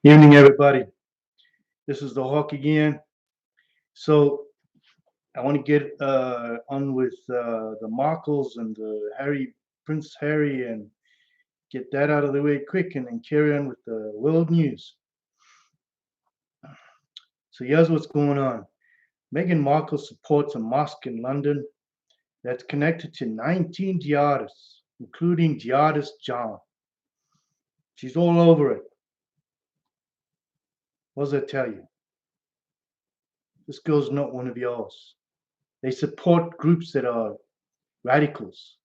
Evening, everybody. This is the Hawk again. So I want to get on with the Markles and Prince Harry, and get that out of the way quick, and then carry on with the world news. So here's what's going on. Meghan Markle supports a mosque in London that's connected to 19 jihadists, including jihadist John. She's all over it. What does that tell you? This girl's not one of yours. They support groups that are radicals.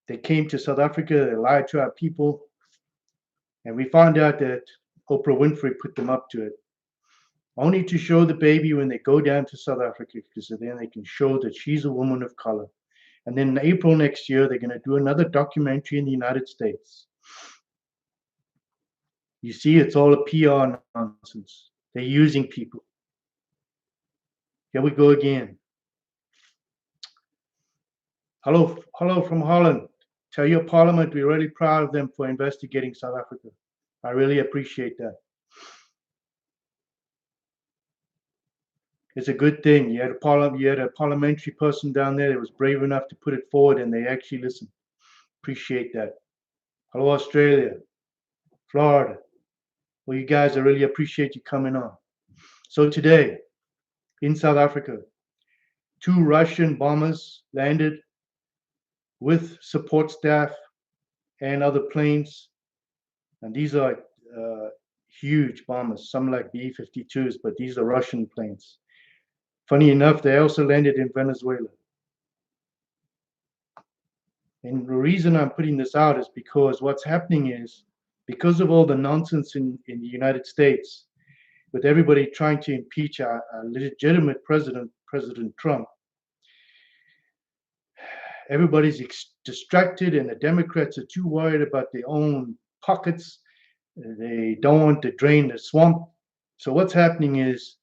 They came to South Africa, they lied to our people, and we found out that Oprah Winfrey put them up to it, only to show the baby when they go down to South Africa, because then they can show that she's a woman of color. And then in April next year, they're going to do another documentary in the United States. You see, it's all a PR nonsense. They're using people. Here we go again. Hello from Holland. Tell your parliament we're really proud of them for investigating South Africa. I really appreciate that. It's a good thing. You had a parliamentary person down there that was brave enough to put it forward, and they actually listened. Appreciate that. Hello, Australia, Florida. Well, you guys, I really appreciate you coming on. So today, in South Africa, 2 Russian bombers landed with support staff and other planes. And these are huge bombers, some like B-52s, but these are Russian planes. Funny enough, they also landed in Venezuela. And the reason I'm putting this out is because what's happening is, because of all the nonsense in the United States, with everybody trying to impeach a legitimate president, President Trump, everybody's distracted, and the Democrats are too worried about their own pockets. They don't want to drain the swamp. So what's happening is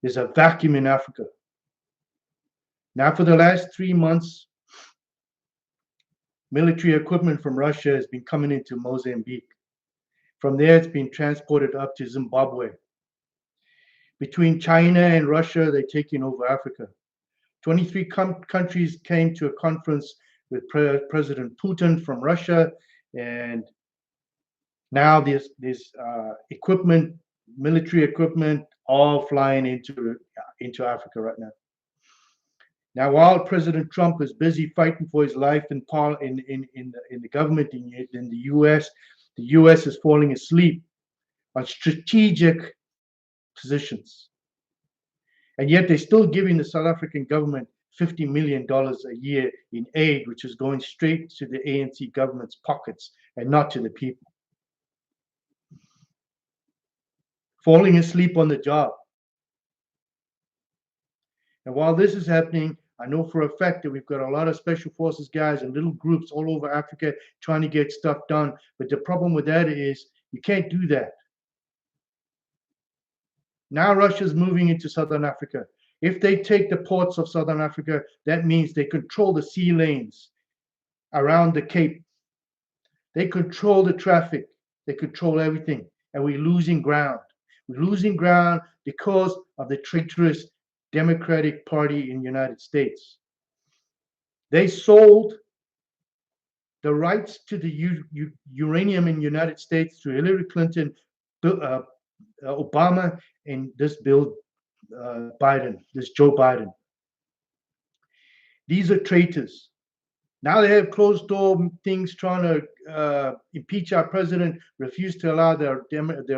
there's a vacuum in Africa. Now, for the last 3 months, military equipment from Russia has been coming into Mozambique. From there, it's been transported up to Zimbabwe. Between China and Russia, they're taking over Africa. 23 countries came to a conference with President Putin from Russia, and now this equipment, military equipment, all flying into Africa right now. Now, while President Trump is busy fighting for his life in the government in the U.S. is falling asleep on strategic positions. And yet they're still giving the South African government $50 million a year in aid, which is going straight to the ANC government's pockets and not to the people. Falling asleep on the job. And while this is happening, I know for a fact that we've got a lot of special forces guys and little groups all over Africa trying to get stuff done. But the problem with that is you can't do that. Now Russia's moving into Southern Africa. If they take the ports of Southern Africa, that means they control the sea lanes around the Cape. They control the traffic. They control everything. And we're losing ground. We're losing ground because of the traitorous Democratic Party in the United States. They sold the rights to the uranium in the United States to Hillary Clinton, Obama, and this Joe Biden. These are traitors. Now they have closed door things trying to impeach our president, refuse to allow their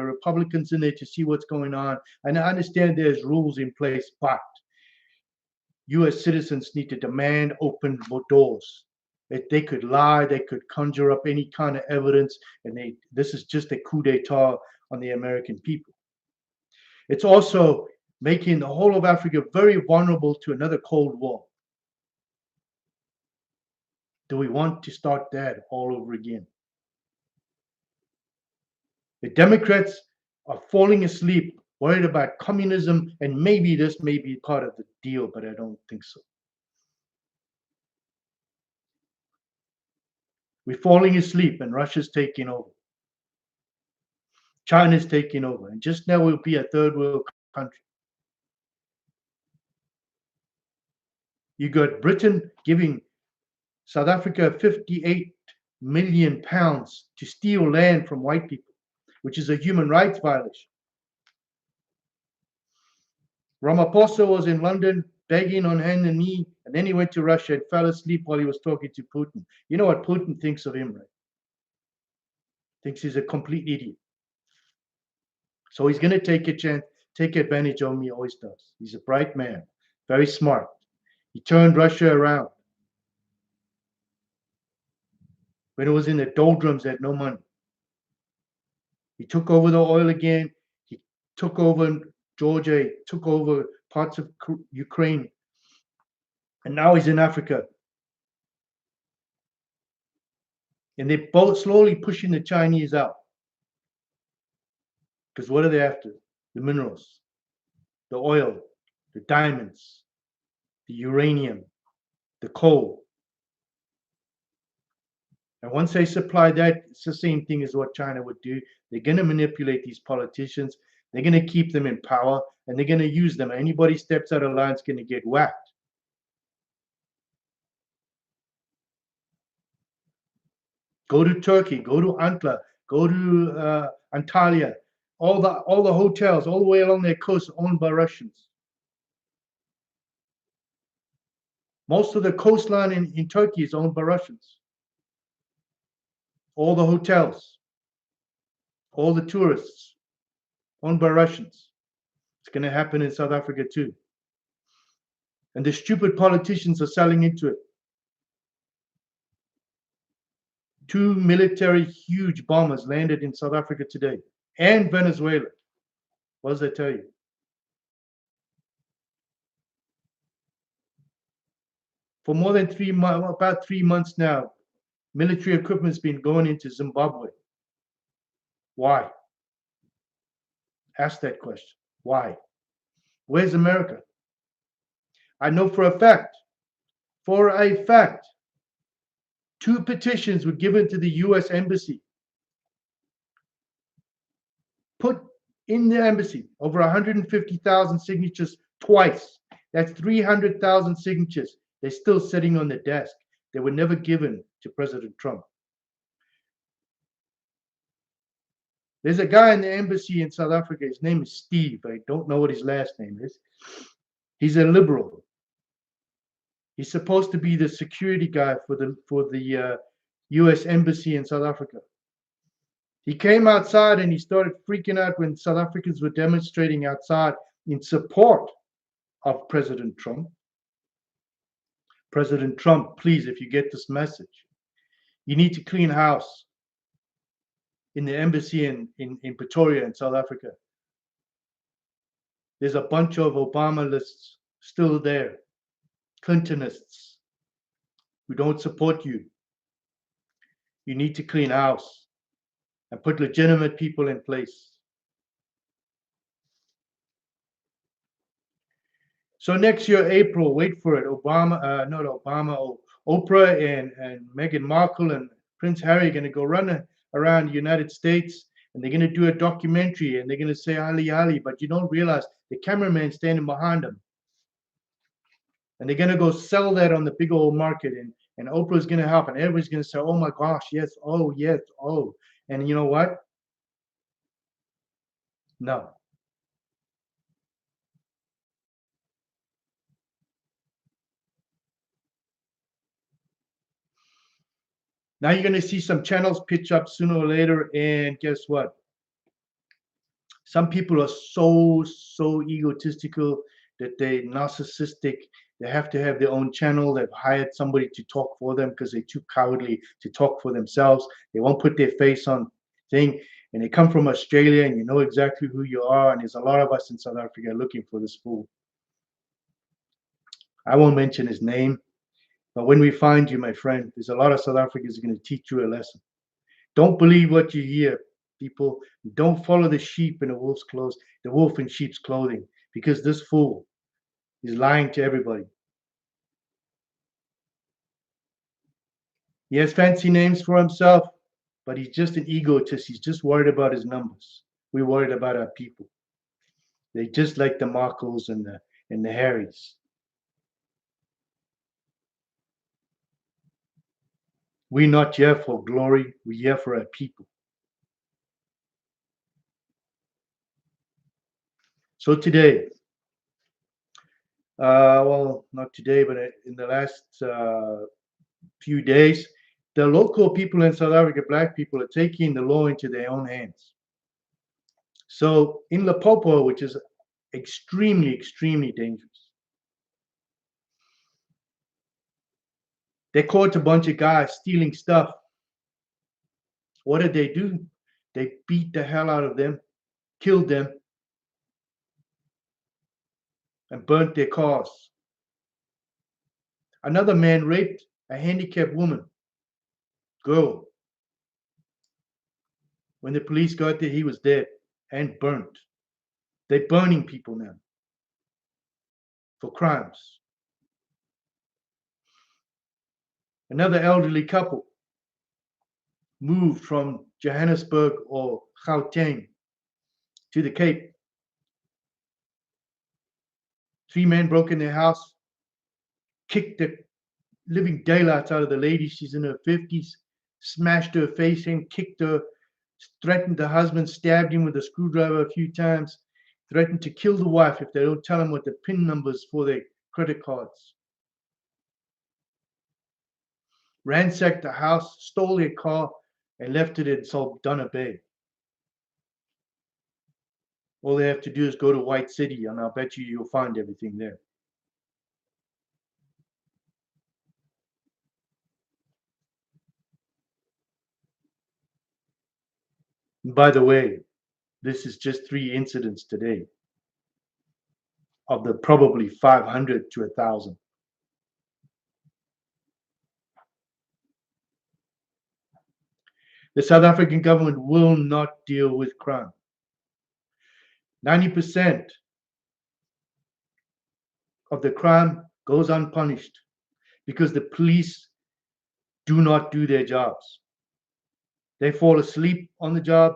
Republicans in there to see what's going on. And I understand there's rules in place, but U.S. citizens need to demand open doors. They could lie, they could conjure up any kind of evidence, and this is just a coup d'etat on the American people. It's also making the whole of Africa very vulnerable to another Cold War. Do we want to start that all over again? The Democrats are falling asleep, worried about communism, and maybe this may be part of the deal, but I don't think so. We're falling asleep and Russia's taking over. China's taking over, and just now we'll be a third world country. You got Britain giving South Africa 58 million pounds to steal land from white people, which is a human rights violation. Ramaphosa was in London begging on hand and knee, and then he went to Russia and fell asleep while he was talking to Putin. You know what Putin thinks of him, right? Thinks he's a complete idiot. So he's going to take a chance, take advantage of me, always does. He's a bright man, very smart. He turned Russia around. When it was in the doldrums, they had no money. He took over the oil again. He took over Georgia, he took over parts of Ukraine. And now he's in Africa. And they're both slowly pushing the Chinese out. Because what are they after? The minerals, the oil, the diamonds, the uranium, the coal. And once they supply that, it's the same thing as what China would do. They're going to manipulate these politicians. They're going to keep them in power, and they're going to use them. Anybody steps out of line is going to get whacked. Go to Turkey, go to Antla, go to Antalya. All the hotels all the way along their coast are owned by Russians. Most of the coastline in Turkey is owned by Russians. All the hotels, all the tourists, owned by Russians. It's going to happen in South Africa too. And the stupid politicians are selling into it. 2 military huge bombers landed in South Africa today and Venezuela. What does that tell you? For more than about 3 months now, military equipment's been going into Zimbabwe. Why? Ask that question. Why? Where's America? I know for a fact, 2 petitions were given to the US Embassy. Put in the embassy over 150,000 signatures twice. That's 300,000 signatures. They're still sitting on the desk. They were never given to President Trump. There's a guy in the embassy in South Africa. His name is Steve. I don't know what his last name is. He's a liberal. He's supposed to be the security guy for the U.S. Embassy in South Africa. He came outside and he started freaking out when South Africans were demonstrating outside in support of President Trump. President Trump, please, if you get this message, you need to clean house in the embassy in Pretoria in South Africa. There's a bunch of Obama-lists still there, Clintonists who don't support you. You need to clean house and put legitimate people in place. So next year, April, wait for it, Oprah and Meghan Markle and Prince Harry are going to go run around the United States, and they're going to do a documentary, and they're going to say Ali Ali, but you don't realize the cameraman standing behind them. And they're going to go sell that on the big old market, and Oprah's going to help, and everybody's going to say, oh my gosh, yes, oh, yes, oh. And you know what? No. Now you're going to see some channels pitch up sooner or later, and guess what? Some people are so egotistical that they're narcissistic. They have to have their own channel. They've hired somebody to talk for them because they're too cowardly to talk for themselves. They won't put their face on thing. And they come from Australia, and you know exactly who you are. And there's a lot of us in South Africa looking for this fool. I won't mention his name. But when we find you, my friend, there's a lot of South Africans who are going to teach you a lesson. Don't believe what you hear, people. Don't follow the sheep in the wolf's clothes, the wolf in sheep's clothing, because this fool is lying to everybody. He has fancy names for himself, but he's just an egotist. He's just worried about his numbers. We're worried about our people. They're just like the Markles and the Harrys. We're not here for glory. We're here for our people. So today, well, not today, but in the last few days, the local people in South Africa, black people, are taking the law into their own hands. So in Limpopo, which is extremely, extremely dangerous, they caught a bunch of guys stealing stuff. What did they do? They beat the hell out of them, killed them, and burnt their cars. Another man raped a handicapped woman, girl. When the police got there, he was dead and burnt. They're burning people now for crimes. Another elderly couple moved from Johannesburg or Gauteng to the Cape. 3 men broke in their house, kicked the living daylights out of the lady. She's in her 50s, smashed her face in, kicked her, threatened the husband, stabbed him with a screwdriver a few times, threatened to kill the wife if they don't tell him what the PIN numbers for their credit cards. Ransacked the house, stole their car, and left it in Saldanha Bay. All they have to do is go to White City, and I'll bet you'll find everything there. And by the way, this is just 3 incidents today of the probably 500 to 1,000. The South African government will not deal with crime. 90% of the crime goes unpunished because the police do not do their jobs. They fall asleep on the job.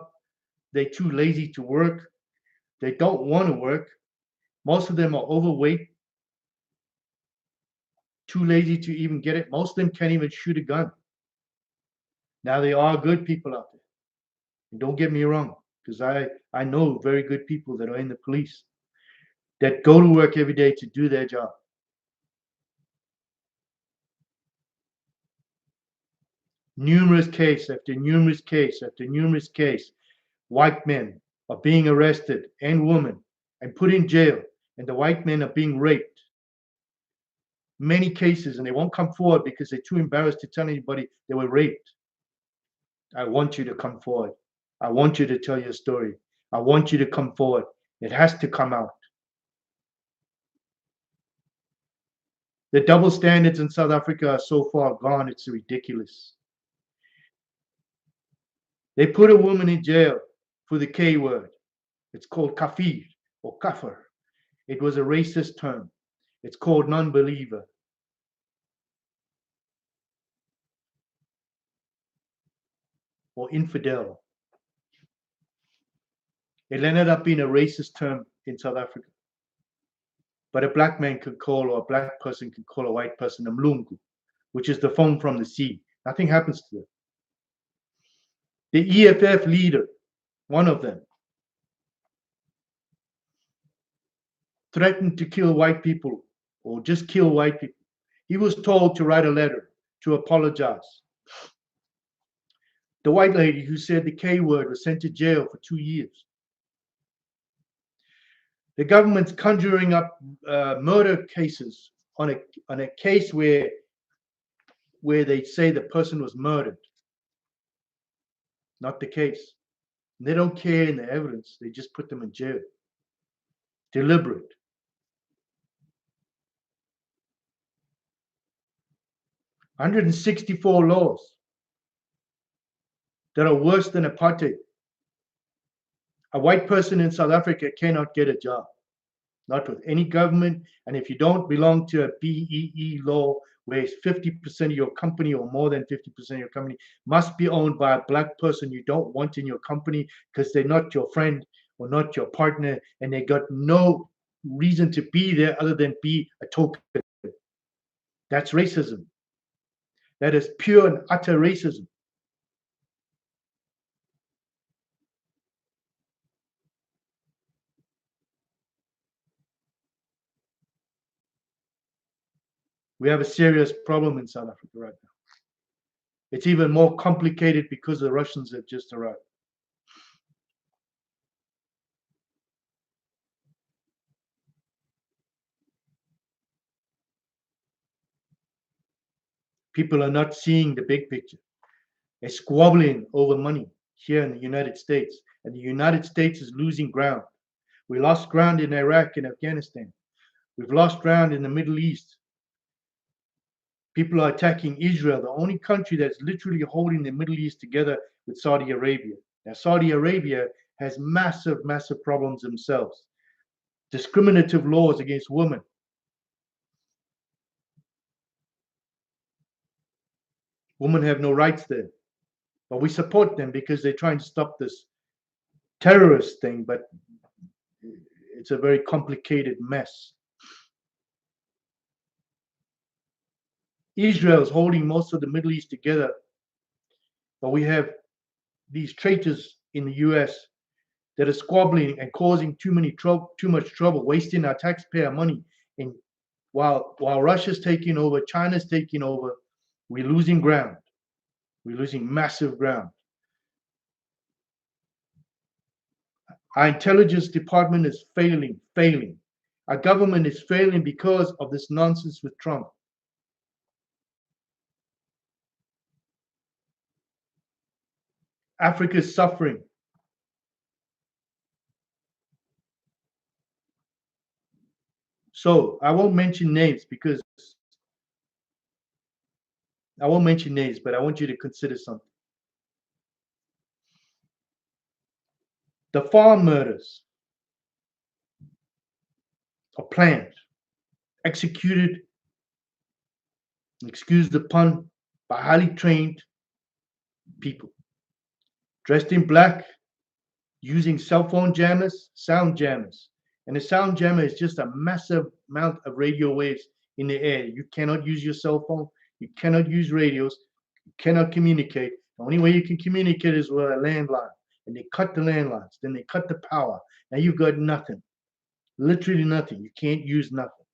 They're too lazy to work. They don't want to work. Most of them are overweight, too lazy to even get it. Most of them can't even shoot a gun. Now, there are good people out there. And don't get me wrong, because I know very good people that are in the police that go to work every day to do their job. Numerous case after numerous case after numerous case, white men are being arrested and women and put in jail, and the white men are being raped. Many cases, and they won't come forward because they're too embarrassed to tell anybody they were raped. I want you to come forward. I want you to tell your story. I want you to come forward. It has to come out. The double standards in South Africa are so far gone, it's ridiculous. They put a woman in jail for the K word. It's called kafir or kafir. It was a racist term. It's called non-believer. Or infidel. It ended up being a racist term in South Africa. But a black man could call, or a black person could call a white person a mlungu, which is the foam from the sea. Nothing happens to them. The EFF leader, one of them, threatened to kill white people or just kill white people. He was told to write a letter to apologize. The white lady who said the K word was sent to jail for 2 years. The government's conjuring up murder cases on a case where they say the person was murdered. Not the case. And they don't care in the evidence. They just put them in jail. Deliberate. $164 laws that are worse than apartheid. A white person in South Africa cannot get a job, not with any government. And if you don't belong to a BEE law, where 50% of your company or more than 50% of your company must be owned by a black person you don't want in your company because they're not your friend or not your partner, and they got no reason to be there other than be a token. That's racism. That is pure and utter racism. We have a serious problem in South Africa right now. It's even more complicated because the Russians have just arrived. People are not seeing the big picture. They're squabbling over money here in the United States, and the United States is losing ground. We lost ground in Iraq and Afghanistan. We've lost ground in the Middle East. People are attacking Israel, the only country that's literally holding the Middle East together with Saudi Arabia. Now, Saudi Arabia has massive, massive problems themselves. Discriminative laws against women. Women have no rights there. But we support them because they're trying to stop this terrorist thing, but it's a very complicated mess. Israel is holding most of the Middle East together, but we have these traitors in the US that are squabbling and causing too much trouble, wasting our taxpayer money. And while Russia's taking over, China's taking over, we're losing ground. We're losing massive ground. Our intelligence department is failing. Our government is failing because of this nonsense with Trump. Africa is suffering. So I won't mention names because I won't mention names, but I want you to consider something. The farm murders are planned, executed, excuse the pun, by highly trained people, dressed in black, using cell phone jammers, sound jammers. And a sound jammer is just a massive amount of radio waves in the air. You cannot use your cell phone. You cannot use radios. You cannot communicate. The only way you can communicate is with a landline. And they cut the landlines. Then they cut the power. Now you've got nothing. Literally nothing. You can't use nothing.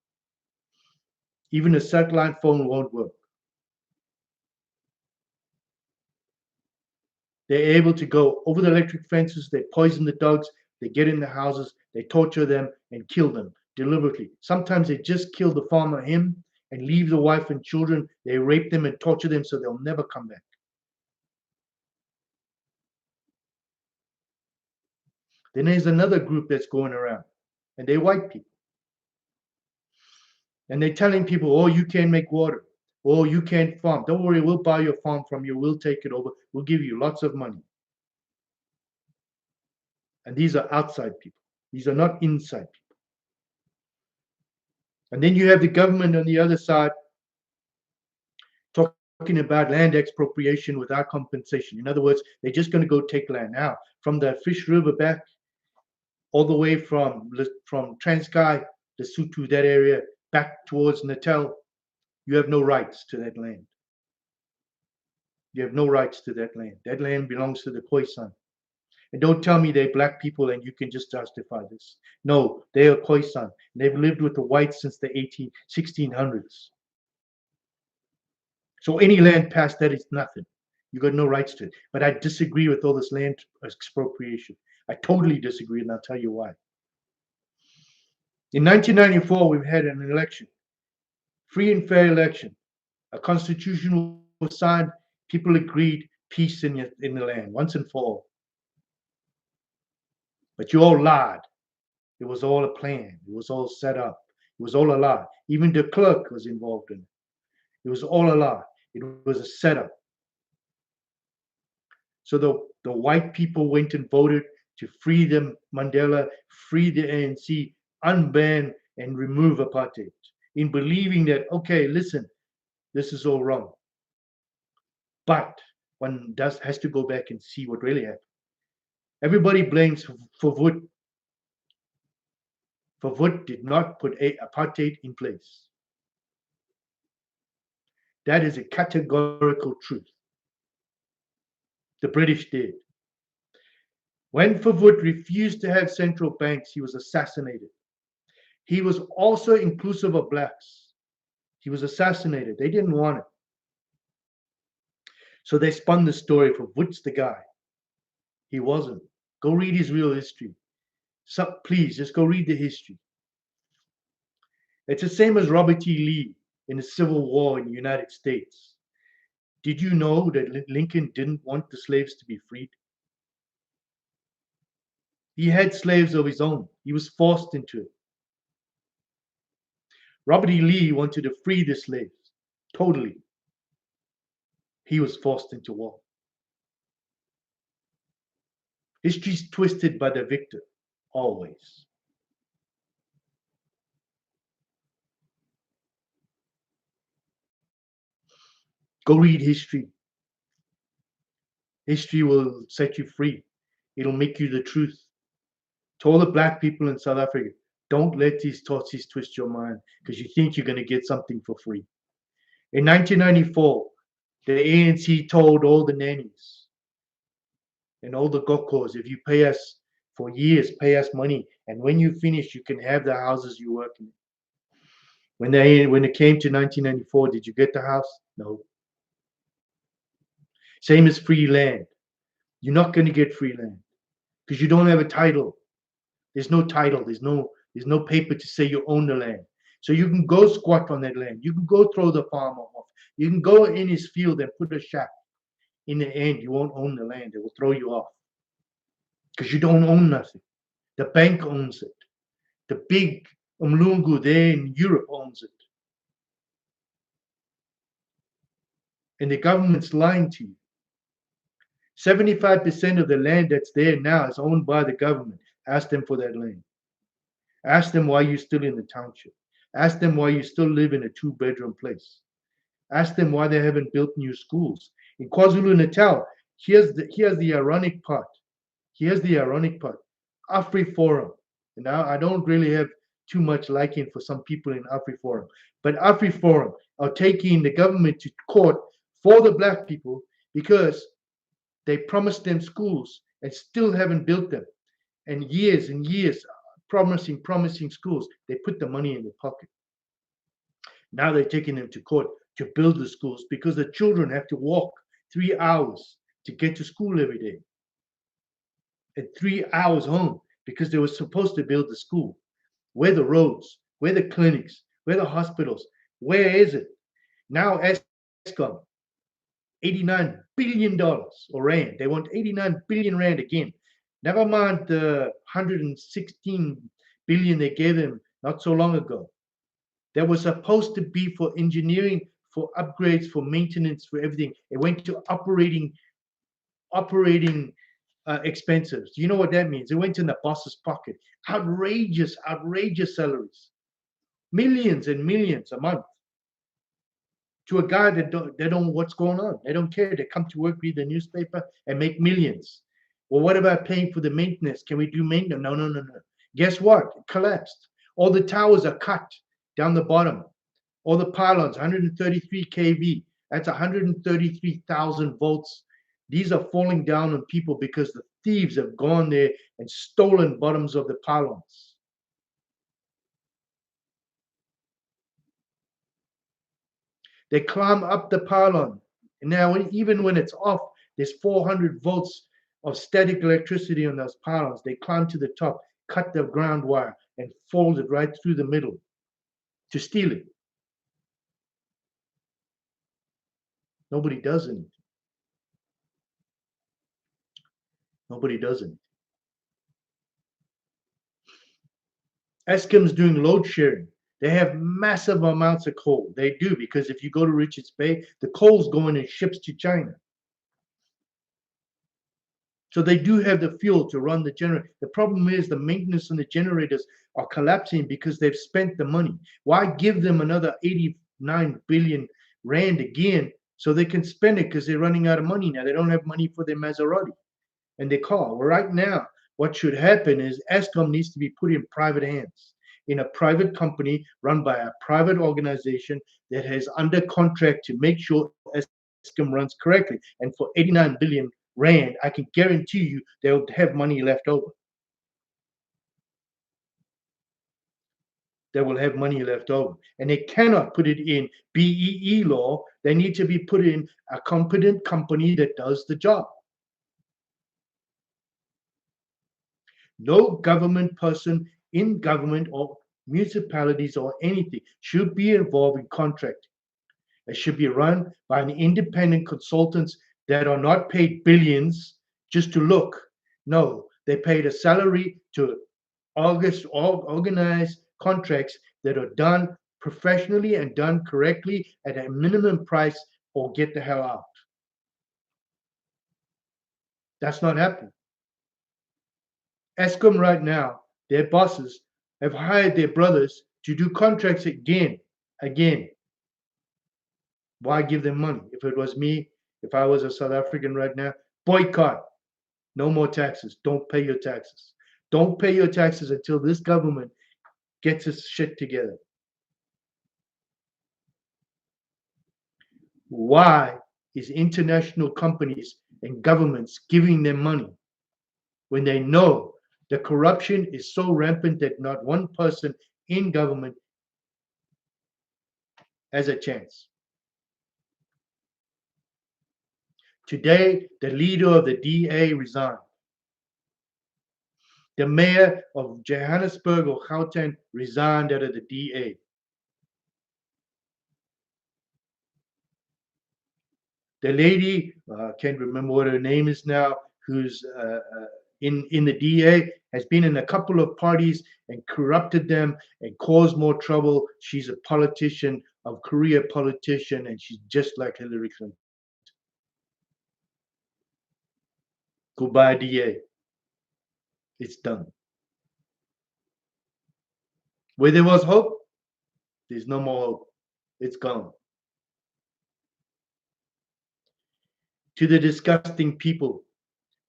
Even a satellite phone won't work. They're able to go over the electric fences. They poison the dogs. They get in the houses. They torture them and kill them deliberately. Sometimes they just kill the farmer, him, and leave the wife and children. They rape them and torture them so they'll never come back. Then there's another group that's going around, and they're white people. And they're telling people, oh, you can't make water. Oh, you can't farm. Don't worry, we'll buy your farm from you. We'll take it over. We'll give you lots of money. And these are outside people. These are not inside people. And then you have the government on the other side talking about land expropriation without compensation. In other words, they're just going to go take land. Now, from the Fish River back, all the way from Transkei, Lesotho, that area, back towards Natal, you have no rights to that land. You have no rights to that land. That land belongs to the Khoisan. And don't tell me they're black people and you can just justify this. No, they are Khoisan. They've lived with the whites since the 1600s. So any land past that is nothing. You got no rights to it. But I disagree with all this land expropriation. I totally disagree, and I'll tell you why. In 1994, we've had an election, free and fair election. A constitution was signed. People agreed peace in the land once and for all. But you all lied. It was all a plan. It was all set up. It was all a lie. Even the clerk was involved in it. It was all a lie. It was a setup. So the white people went and voted to free them, Mandela, free the ANC, unban and remove apartheid, in believing that, okay, listen, This is all wrong. But one has to go back and see what really happened. Everybody blames Verwoerd. Verwoerd did not put apartheid in place. That is a categorical truth. The British did. When Verwoerd refused to have central banks, he was assassinated. He was also inclusive of blacks. He was assassinated. They didn't want it. So they spun the story for Verwoerd's the guy. He wasn't. Go read his real history. So, please, just go read the history. It's the same as Robert E. Lee in the Civil War in the United States. Did you know that Lincoln didn't want the slaves to be freed? He had slaves of his own. He was forced into it. Robert E. Lee wanted to free the slaves, totally. He was forced into war. History's twisted by the victor, always. Go read history. History will set you free. It'll make you the truth. To all the black people in South Africa, don't let these Tutsis twist your mind because you think you're going to get something for free. In 1994, the ANC told all the nannies and all the gokos, if you pay us for years, pay us money, and when you finish, you can have the houses you work in. When it came to 1994, did you get the house? No. Same as free land. You're not going to get free land because you don't have a title. There's no title. There's no paper to say you own the land. So you can go squat on that land. You can go throw the farmer off. You can go in his field and put a shack. In the end, you won't own the land. They will throw you off because you don't own nothing. The bank owns it. The big Umlungu there in Europe owns it. And the government's lying to you. 75% of the land that's there now is owned by the government. Ask them for that land. Ask them why you're still in the township. Ask them why you still live in a 2-bedroom place. Ask them why they haven't built new schools. In KwaZulu-Natal, here's the ironic part. Here's the ironic part. AfriForum. And now I don't really have too much liking for some people in AfriForum. But AfriForum are taking the government to court for the black people because they promised them schools and still haven't built them. And years promising schools. They put the money in their pocket. Now they're taking them to court to build the schools because the children have to walk 3 hours to get to school every day. And 3 hours home because they were supposed to build the school. Where the roads? Where the clinics? Where the hospitals? Where is it? Now Eskom, $89 billion or rand. They want 89 billion rand again. Never mind the 116 billion they gave them not so long ago. That was supposed to be for engineering, for upgrades, for maintenance, for everything. It went to operating expenses. Do you know what that means? It went in the boss's pocket. Outrageous salaries. Millions and millions a month. To a guy that they don't know what's going on. They don't care. They come to work, read the newspaper, and make millions. Well, what about paying for the maintenance? Can we do maintenance? No. Guess what? It collapsed. All the towers are cut down the bottom. All the pylons, 133 kV. That's 133,000 volts. These are falling down on people because the thieves have gone there and stolen bottoms of the pylons. They climb up the pylon. And now, even when it's off, there's 400 volts of static electricity on those pylons. They climb to the top, cut the ground wire, and fold it right through the middle to steal it. Nobody does anything. Nobody does anything. Eskom's doing load sharing. They have massive amounts of coal. They do, because if you go to Richards Bay, the coal's going in ships to China. So they do have the fuel to run the generator. The problem is the maintenance on the generators are collapsing because they've spent the money. Why give them another 89 billion rand again so they can spend it because they're running out of money now. They don't have money for their Maserati and their car. Well, right now, what should happen is Eskom needs to be put in private hands, in a private company run by a private organization that has under contract to make sure Eskom runs correctly. And for 89 billion rand, I can guarantee you they'll have money left over. They will have money left over. And they cannot put it in BEE law. They need to be put in a competent company that does the job. No government person in government or municipalities or anything should be involved in contract. It should be run by an independent consultants that are not paid billions just to look. No, they paid a salary to organize contracts that are done professionally and done correctly at a minimum price or get the hell out. That's not happening. Eskom right now, their bosses have hired their brothers to do contracts again. Why give them money? If it was me, if I was a South African right now, boycott. No more taxes. Don't pay your taxes. Don't pay your taxes until this government gets its shit together. Why is international companies and governments giving them money when they know the corruption is so rampant that not one person in government has a chance? Today, the leader of the DA resigned. The mayor of Johannesburg or Gauteng resigned out of the DA. The lady, can't remember what her name is now, who's in the DA, has been in a couple of parties and corrupted them and caused more trouble. She's a politician, a career politician, and she's just like Hillary Clinton. Goodbye, DA. It's done. Where there was hope, there's no more hope. It's gone. To the disgusting people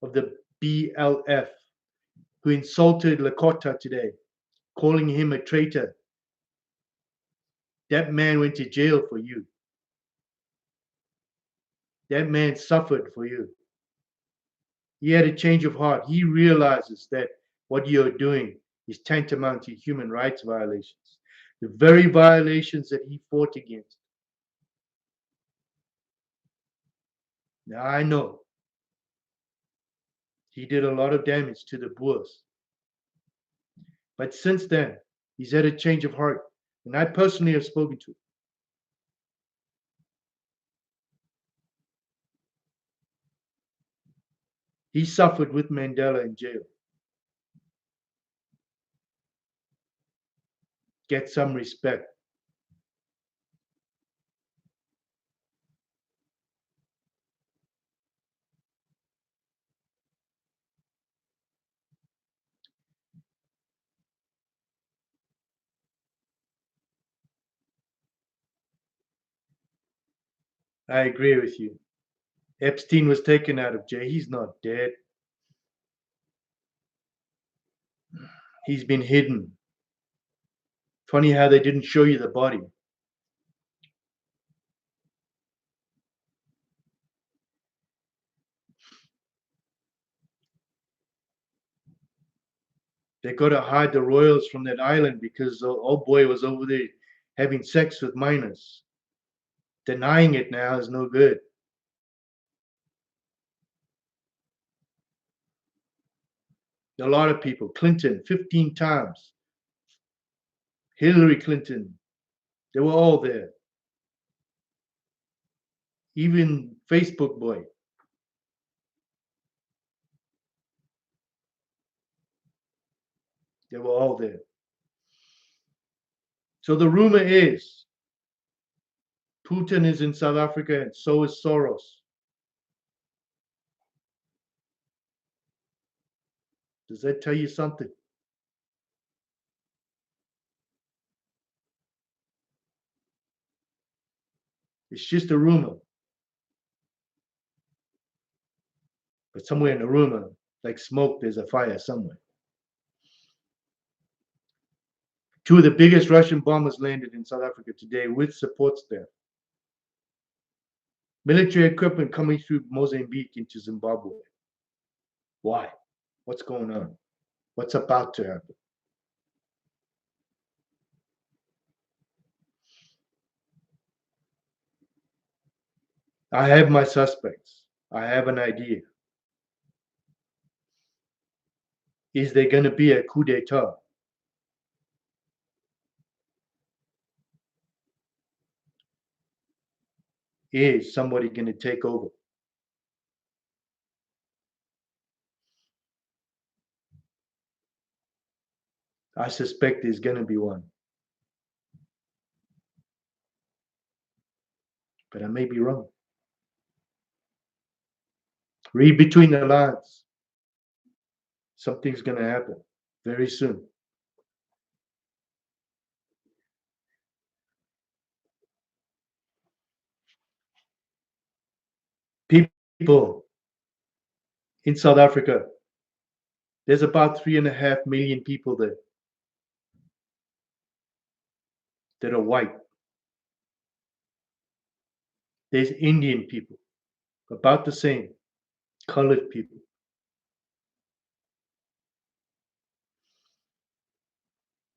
of the BLF who insulted Lakota today, calling him a traitor. That man went to jail for you. That man suffered for you. He had a change of heart. He realizes that what you're doing is tantamount to human rights violations, the very violations that he fought against. Now, I know he did a lot of damage to the Boers. But since then, he's had a change of heart. And I personally have spoken to him. He suffered with Mandela in jail. Get some respect. I agree with you. Epstein was taken out of jail. He's not dead. He's been hidden. Funny how they didn't show you the body. They got to hide the royals from that island because the old boy was over there having sex with minors. Denying it now is no good. A lot of people. Clinton, 15 times. Hillary Clinton. They were all there. Even Facebook boy. They were all there. So the rumor is Putin is in South Africa and so is Soros. Does that tell you something? It's just a rumor. But somewhere in the rumor, like smoke, there's a fire somewhere. Two of the biggest Russian bombers landed in South Africa today with support staff. Military equipment coming through Mozambique into Zimbabwe. Why? What's going on? What's about to happen? I have my suspects. I have an idea. Is there going to be a coup d'etat? Is somebody going to take over? I suspect there's going to be one. But I may be wrong. Read between the lines. Something's going to happen very soon. People in South Africa, there's about 3.5 million people there that are white. There's Indian people, about the same, colored people.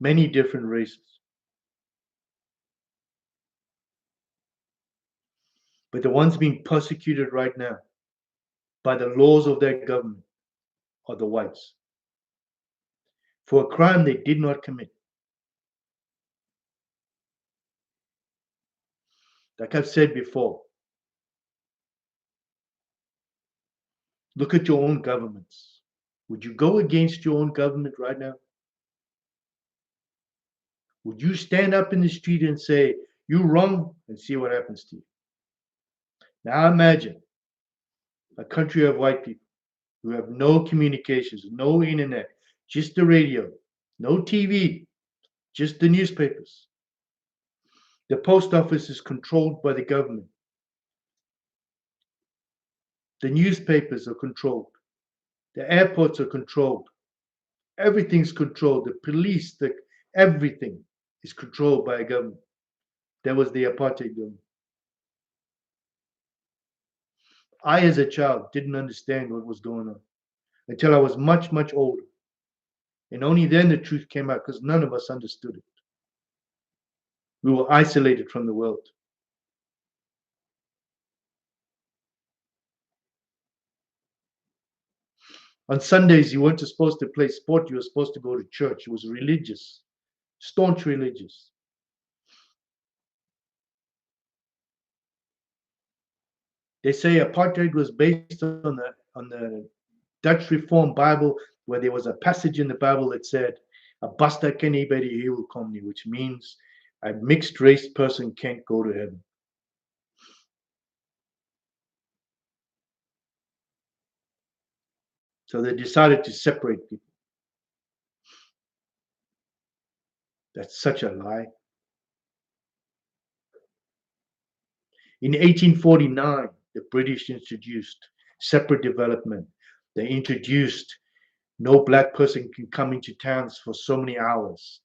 Many different races. But the ones being persecuted right now by the laws of their government are the whites for a crime they did not commit. Like I've said before, look at your own governments. Would you go against your own government right now? Would you stand up in the street and say, you're wrong, and see what happens to you? Now imagine a country of white people who have no communications, no internet, just the radio, no TV, just the newspapers. The post office is controlled by the government. The newspapers are controlled. The airports are controlled. Everything's controlled. The police, everything is controlled by a government. That was the apartheid government. I, as a child, didn't understand what was going on until I was much, much older. And only then the truth came out because none of us understood it. We were isolated from the world. On Sundays, you weren't supposed to play sport. You were supposed to go to church. It was religious, staunch religious. They say apartheid was based on the Dutch Reform Bible, where there was a passage in the Bible that said, "A basta kenibedi hiu komni," which means a mixed race person can't go to heaven. So they decided to separate people. That's such a lie. In 1849, the British introduced separate development. They introduced no black person can come into towns for so many hours.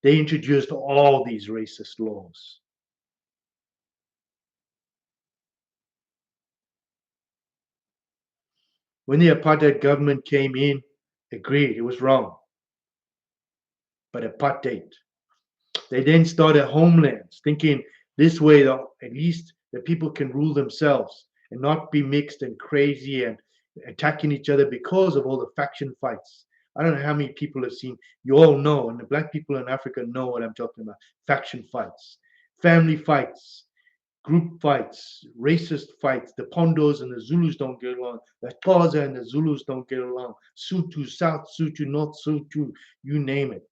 They introduced all these racist laws. When the apartheid government came in, agreed it was wrong. But apartheid. They then started homelands, thinking this way at least the people can rule themselves and not be mixed and crazy and attacking each other because of all the faction fights. I don't know how many people have seen, you all know, and the black people in Africa know what I'm talking about. Faction fights, family fights, group fights, racist fights. The Pondos and the Zulus don't get along. The Xhosa and the Zulus don't get along. Sotho, South Sotho, North Sotho, you name it.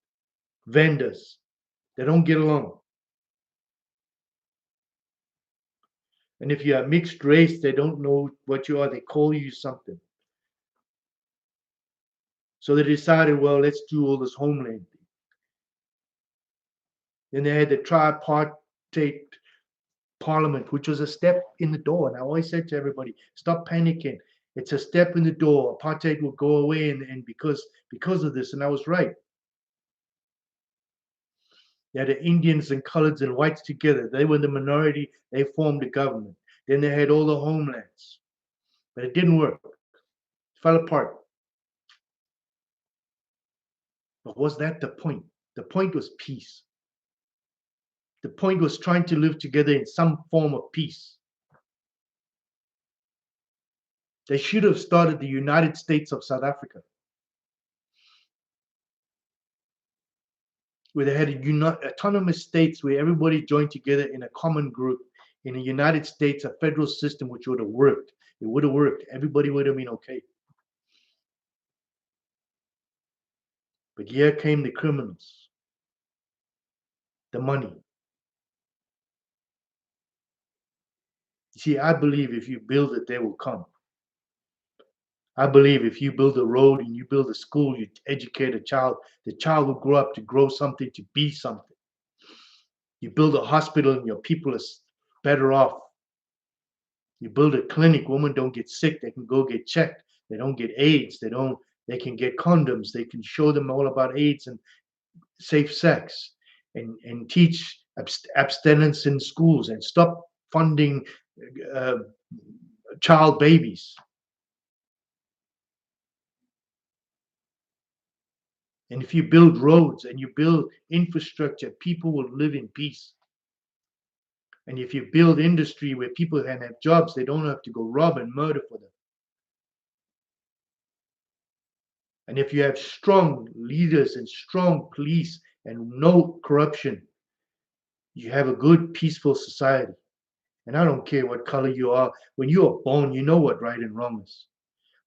Vendors, they don't get along. And if you're a mixed race, they don't know what you are. They call you something. So they decided, well, let's do all this homeland thing. Then they had the tripartite parliament, which was a step in the door. And I always said to everybody, stop panicking. It's a step in the door. Apartheid will go away, and because of this, and I was right. They had the Indians and coloreds and whites together. They were the minority. They formed a government. Then they had all the homelands. But it didn't work. It fell apart. But was that the point? The point was peace. The point was trying to live together in some form of peace. They should have started the United States of South Africa, where they had autonomous states where everybody joined together in a common group. In the United States, a federal system which would have worked. It would have worked. Everybody would have been okay. But here came the criminals, the money. You see, I believe if you build it, they will come. I believe if you build a road and you build a school, you educate a child, the child will grow up to grow something, to be something. You build a hospital and your people are better off. You build a clinic, women don't get sick, they can go get checked. They don't get AIDS, they can get condoms, they can show them all about AIDS and safe sex, and teach abstinence in schools, and stop funding child babies. And if you build roads and you build infrastructure, people will live in peace. And if you build industry where people can have jobs, they don't have to go rob and murder for them. And if you have strong leaders and strong police and no corruption, you have a good, peaceful society. And I don't care what color you are. When you are born, you know what right and wrong is.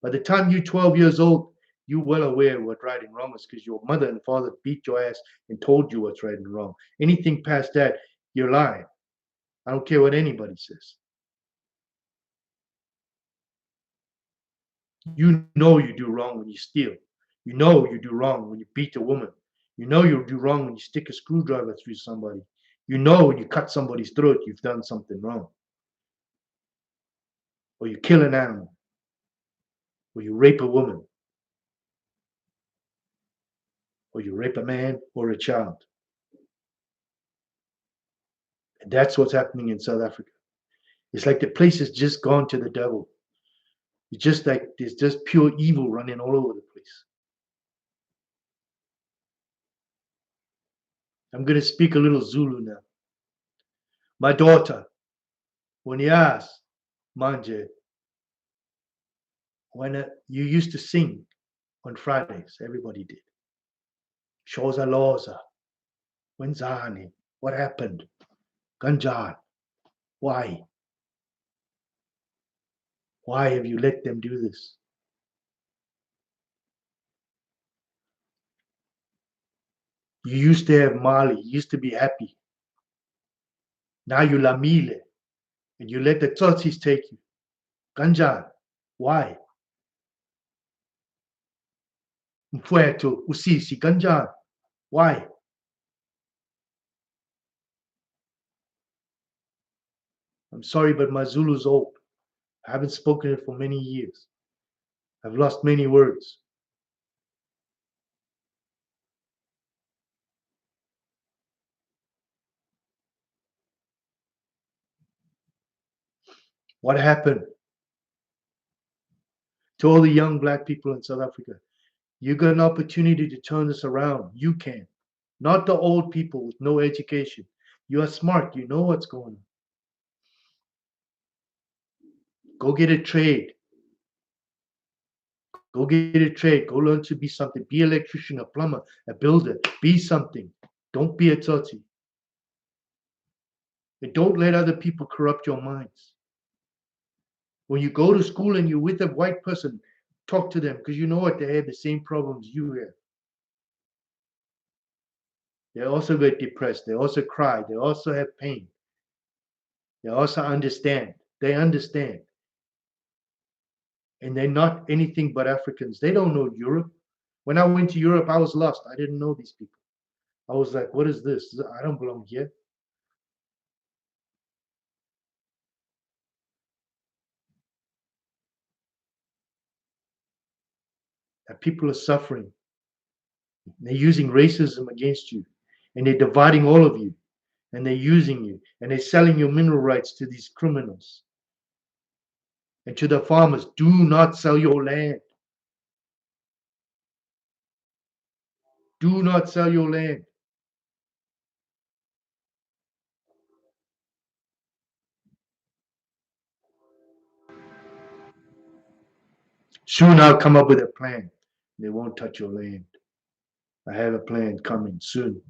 By the time you're 12 years old, you're well aware of what right and wrong is, because your mother and father beat your ass and told you what's right and wrong. Anything past that, you're lying. I don't care what anybody says. You know you do wrong when you steal. You know you do wrong when you beat a woman. You know you do wrong when you stick a screwdriver through somebody. You know when you cut somebody's throat, you've done something wrong. Or you kill an animal. Or you rape a woman. Or you rape a man or a child. And that's what's happening in South Africa. It's like the place has just gone to the devil. It's just like there's just pure evil running all over the place. I'm going to speak a little Zulu now. My daughter, when you ask, Manje, when you used to sing on Fridays, everybody did. Shoza Loza, Wenzani, what happened? Ganjan, why? Why have you let them do this? You used to have Mali, you used to be happy. Now you lamile, and you let the Tutsis take you. Ganjan, why? Mfweto, Usisi, Ganjan, why? I'm sorry, but my Zulu's old. I haven't spoken it for many years. I've lost many words. What happened to all the young black people in South Africa? You got an opportunity to turn this around. You can. Not the old people with no education. You are smart. You know what's going on. Go get a trade. Go get a trade. Go learn to be something. Be an electrician, a plumber, a builder. Be something. Don't be a tsotsi. And don't let other people corrupt your minds. When you go to school and you're with a white person, talk to them, because you know what? They have the same problems you have. They also get depressed. They also cry. They also have pain. They also understand. They understand. And they're not anything but Africans. They don't know Europe. When I went to Europe, I was lost. I didn't know these people. I was like, what is this? I don't belong here. and people are suffering. They're using racism against you, and they're dividing all of you, and they're using you, and they're selling your mineral rights to these criminals. And to the farmers, do not sell your land. Do not sell your land. Soon I'll come up with a plan. They won't touch your land. I have a plan coming soon.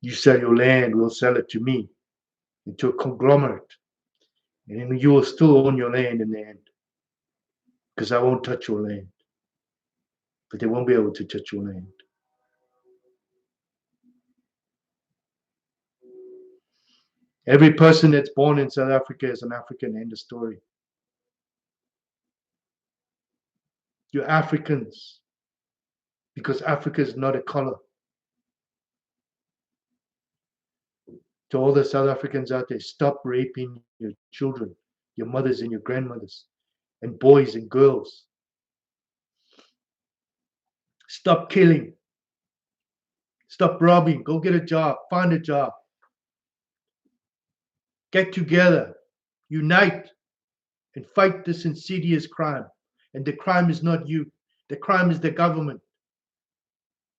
You sell your land, we'll sell it to me, into a conglomerate. And then you will still own your land in the end. Because I won't touch your land. But they won't be able to touch your land. Every person that's born in South Africa is an African. End of story. You're Africans because Africa is not a color. To all the South Africans out there, stop raping your children, your mothers and your grandmothers, and boys and girls. Stop killing. Stop robbing. Go get a job. Find a job. Get together. Unite and fight this insidious crime. And the crime is not you. The crime is the government.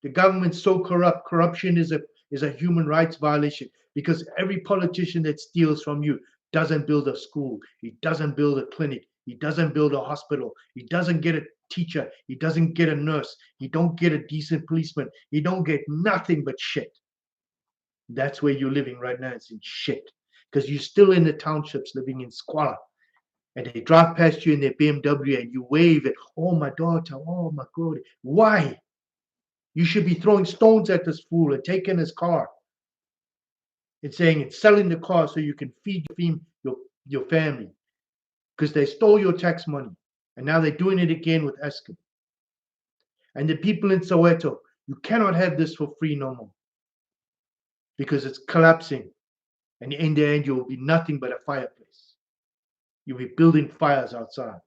The government's so corrupt. Corruption is a human rights violation because every politician that steals from you doesn't build a school. He doesn't build a clinic. He doesn't build a hospital. He doesn't get a teacher. He doesn't get a nurse. He don't get a decent policeman. He don't get nothing but shit. That's where you're living right now. It's in shit because you're still in the townships living in squalor. And they drive past you in their BMW and you wave at, oh, my daughter, oh, my God. Why? You should be throwing stones at this fool and taking his car and saying it's selling the car so you can feed your family because they stole your tax money. And now they're doing it again with Eskom. And the people in Soweto, you cannot have this for free no more because it's collapsing. And in the end, you will be nothing but a fireplace. You'll be building fires outside.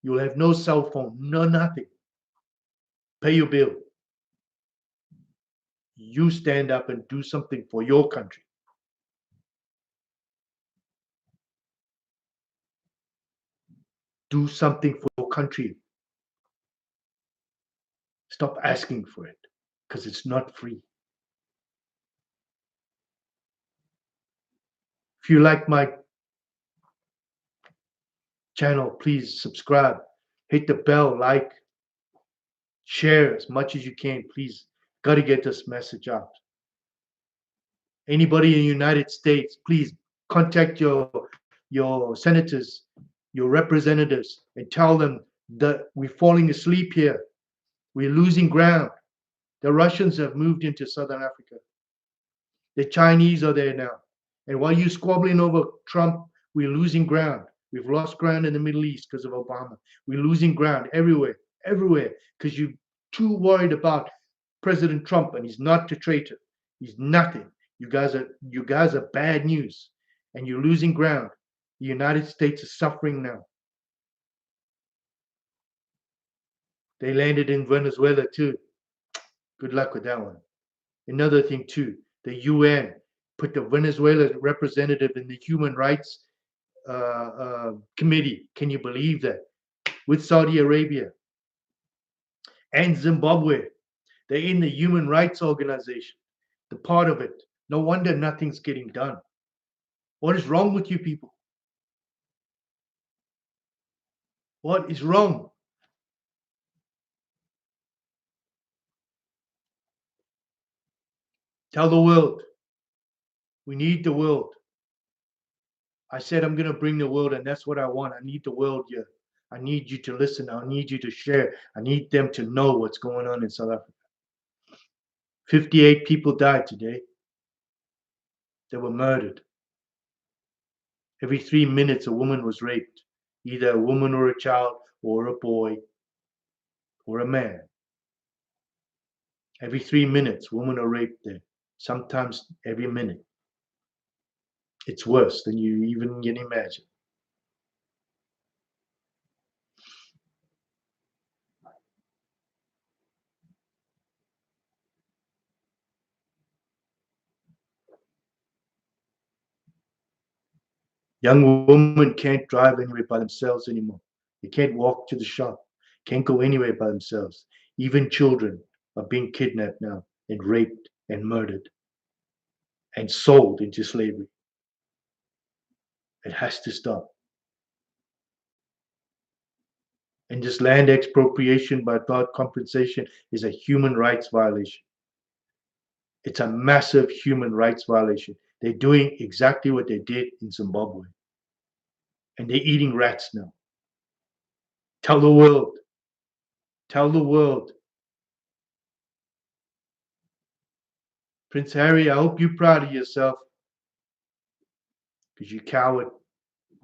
You'll have no cell phone, no nothing. Pay your bill. You stand up and do something for your country. Do something for your country. Stop asking for it because it's not free. If you like my channel, please subscribe, hit the bell, like, share as much as you can. Please, got to get this message out. Anybody in the United States, please contact your senators, your representatives, and tell them that we're falling asleep here. We're losing ground. The Russians have moved into Southern Africa. The Chinese are there now. And while you're squabbling over Trump, we're losing ground. We've lost ground in the Middle East because of Obama. We're losing ground everywhere, because you're too worried about President Trump, and he's not the traitor. He's nothing. You guys are bad news, and you're losing ground. The United States is suffering now. They landed in Venezuela too. Good luck with that one. Another thing too, the UN put the Venezuela representative in the Human Rights Committee. Can you believe that? With Saudi Arabia and Zimbabwe. They're in the Human Rights Organization, the part of it. No wonder nothing's getting done. What is wrong with you people? What is wrong? Tell the world. We need the world. I said I'm going to bring the world, and that's what I want. I need the world here. I need you to listen. I need you to share. I need them to know what's going on in South Africa. 58 people died today. They were murdered. Every 3 minutes, a woman was raped, either a woman or a child or a boy or a man. Every 3 minutes, women are raped there, sometimes every minute. It's worse than you even can imagine. Young women can't drive anywhere by themselves anymore. They can't walk to the shop, can't go anywhere by themselves. Even children are being kidnapped now and raped and murdered and sold into slavery. It has to stop. And this land expropriation without compensation is a human rights violation. It's a massive human rights violation. They're doing exactly what they did in Zimbabwe. And they're eating rats now. Tell the world. Tell the world. Prince Harry, I hope you're proud of yourself because you coward.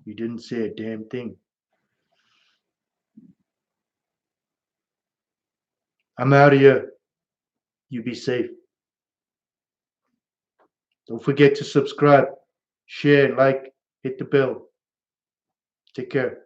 You didn't say a damn thing. I'm out of here. You be safe. Don't forget to subscribe, share, like, hit the bell. Take care.